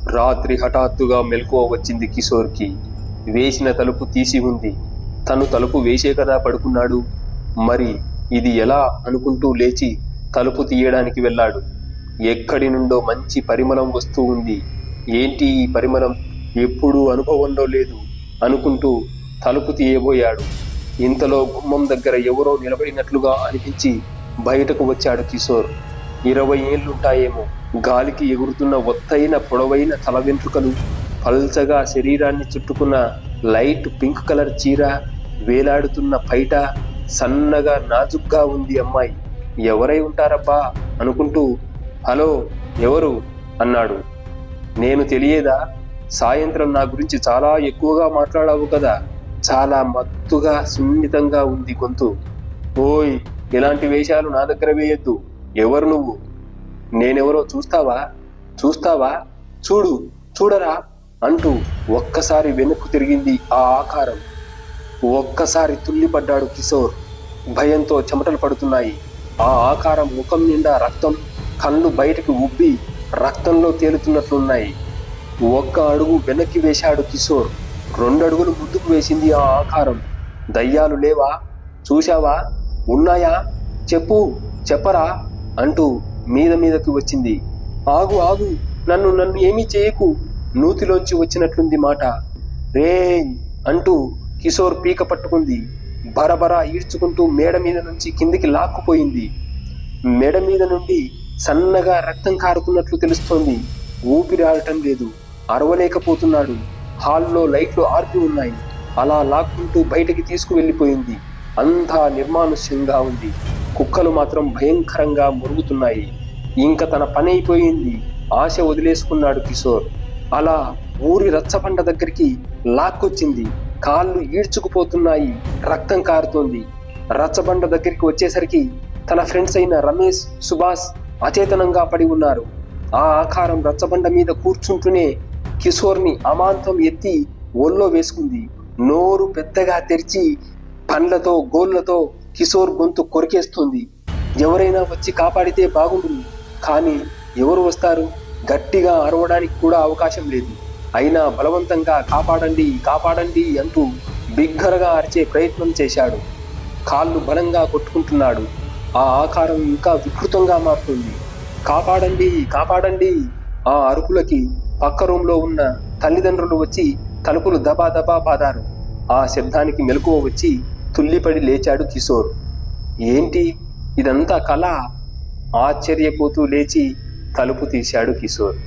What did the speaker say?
రాత్రి హఠాత్తుగా మెలకువ వచ్చింది కిషోర్కి. వేసిన తలుపు తీసి ఉంది. తను తలుపు వేసే కదా పడుకున్నాడు. మరి ఇది ఎలా అనుకుంటూ లేచి తలుపు తీయడానికి వెళ్ళాడు. ఎక్కడి నుండో మంచి పరిమళం వస్తూ ఉంది. ఏంటి ఈ పరిమళం, ఎప్పుడూ అనుభవంలో లేదు అనుకుంటూ తలుపు తీయబోయాడు. ఇంతలో గుమ్మం దగ్గర ఎవరో నిలబడినట్లుగా అనిపించి బయటకు వచ్చాడు కిషోర్. 20 ఏళ్లుంటాయేమో. గాలికి ఎగురుతున్న ఒత్తైన పొడవైన తల వెంట్రుకలు, పల్చగా శరీరాన్ని చుట్టుకున్న లైట్ పింక్ కలర్ చీర, వేలాడుతున్న పైట, సన్నగా నాజుగ్గా ఉంది అమ్మాయి. ఎవరై ఉంటారబ్బా అనుకుంటూ, హలో ఎవరు అన్నాడు. నేను తెలియదా? సాయంత్రం నా గురించి చాలా ఎక్కువగా మాట్లాడావు కదా. చాలా మత్తుగా సున్నితంగా ఉంది గొంతు. ఓయ్, ఇలాంటి వేషాలు నా దగ్గర వేయొద్దు. ఎవరు నువ్వు? నేనెవరో చూస్తావా? చూడరా అంటూ ఒక్కసారి వెనక్కు తిరిగింది ఆ ఆకారం. ఒక్కసారి తుల్లిపడ్డాడు కిషోర్. భయంతో చెమటలు పడుతున్నాయి. ఆ ఆకారం ముఖం నిండా రక్తం, కళ్ళు బయటికి ఉబ్బి రక్తంలో తేలుతున్నట్లున్నాయి. ఒక్క అడుగు వెనక్కి వేశాడు కిషోర్. 2 అడుగులు ముందుకు వేసింది ఆ ఆకారం. దయ్యాలు లేవా? చూశావా? ఉన్నాయా? చెప్పరా అంటూ మీదకి వచ్చింది. ఆగు, నన్ను ఏమీ చేయకు. నూతిలోంచి వచ్చినట్లుంది మాట. రేయ్ అంటూ కిషోర్ పీక పట్టుకుంది. బరబరా ఈడ్చుకుంటూ మేడ మీద నుంచి కిందికి లాక్కుపోయింది. మెడ మీద నుండి సన్నగా రక్తం కారుతున్నట్లు తెలుస్తోంది. ఊపిరి ఆడటం లేదు. అరవలేకపోతున్నాడు. హాల్లో లైట్లు ఆర్పి ఉన్నాయి. అలా లాక్కుంటూ బయటికి తీసుకువెళ్ళిపోయింది. అంతా నిర్మానుష్యంగా ఉంది. కుక్కలు మాత్రం భయంకరంగా మురుగుతున్నాయి. ఇంక తన పని అయిపోయింది. ఆశ వదిలేసుకున్నాడు కిషోర్. అలా ఊరి రచ్చబండ దగ్గరికి లాక్కొచ్చింది. కాళ్ళు ఈడ్చుకుపోతున్నాయి. రక్తం కారుతోంది. రచ్చబండ దగ్గరికి వచ్చేసరికి తన ఫ్రెండ్స్ అయిన రమేష్, సుభాష్ అచేతనంగా పడి ఉన్నారు. ఆ ఆకారం రచ్చబండ మీద కూర్చుంటూనే కిషోర్ని అమాంతం ఎత్తి ఒళ్ళో వేసుకుంది. నోరు పెద్దగా తెరిచి పండ్లతో గోళ్లతో కిషోర్ గొంతు కొరికేస్తుంది. ఎవరైనా వచ్చి కాపాడితే బాగుంటుంది. కానీ ఎవరు వస్తారు? గట్టిగా అరవడానికి కూడా అవకాశం లేదు. అయినా బలవంతంగా కాపాడండి అంటూ బిగ్గరగా అరిచే ప్రయత్నం చేశాడు. కాళ్ళు బలంగా కొట్టుకుంటున్నాడు. ఆ ఆకారం ఇంకా వికృతంగా మారుతుంది. కాపాడండి. ఆ అరుపులకి పక్క రూంలో ఉన్న తల్లిదండ్రులు వచ్చి తలుపులు దబా బాదారు. ఆ శబ్దానికి మెలకువ వచ్చి తుల్లిపడి లేచాడు కిషోర్. ఏంటి ఇదంతా కళ? ఆశ్చర్యపోతూ లేచి తలుపు తీశాడు కిషోర్.